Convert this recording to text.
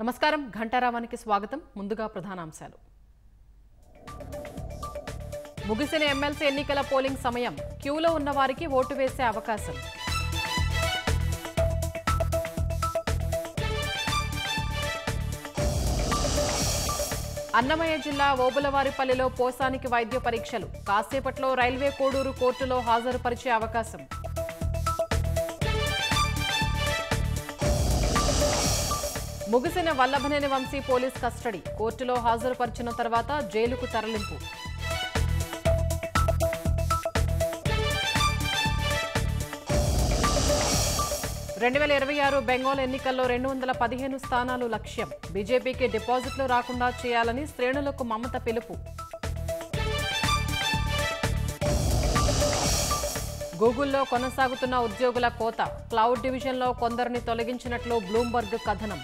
నమస్కారం ఘంటారావానికి స్వాగతం. ముందుగా ప్రధానాంశాలు. ముగిసిన ఎమ్మెల్సీ ఎన్నికల పోలింగ్ సమయం. క్యూలో ఉన్న వారికి ఓటు వేసే అవకాశం. అన్నమయ్య జిల్లా ఓబులవారిపల్లిలో పోసానికి వైద్య పరీక్షలు. కాసేపట్లో రైల్వే కోడూరు కోర్టులో హాజరుపరిచే అవకాశం. ముగిసిన వల్లభనేని వంశీ పోలీస్ కస్టడీ. కోర్టులో హాజరుపరిచిన తర్వాత జైలుకు తరలింపు. రెండు 2026 బెంగాల్ ఎన్నికల్లో 215 స్థానాలు లక్ష్యం. బీజేపీకి డిపాజిట్లు రాకుండా చేయాలని శ్రేణులకు మమత పిలుపు. గూగుల్లో కొనసాగుతున్న ఉద్యోగుల కోత. క్లౌడ్ డివిజన్లో కొందరిని తొలగించినట్లు బ్లూంబర్గ్ కథనం.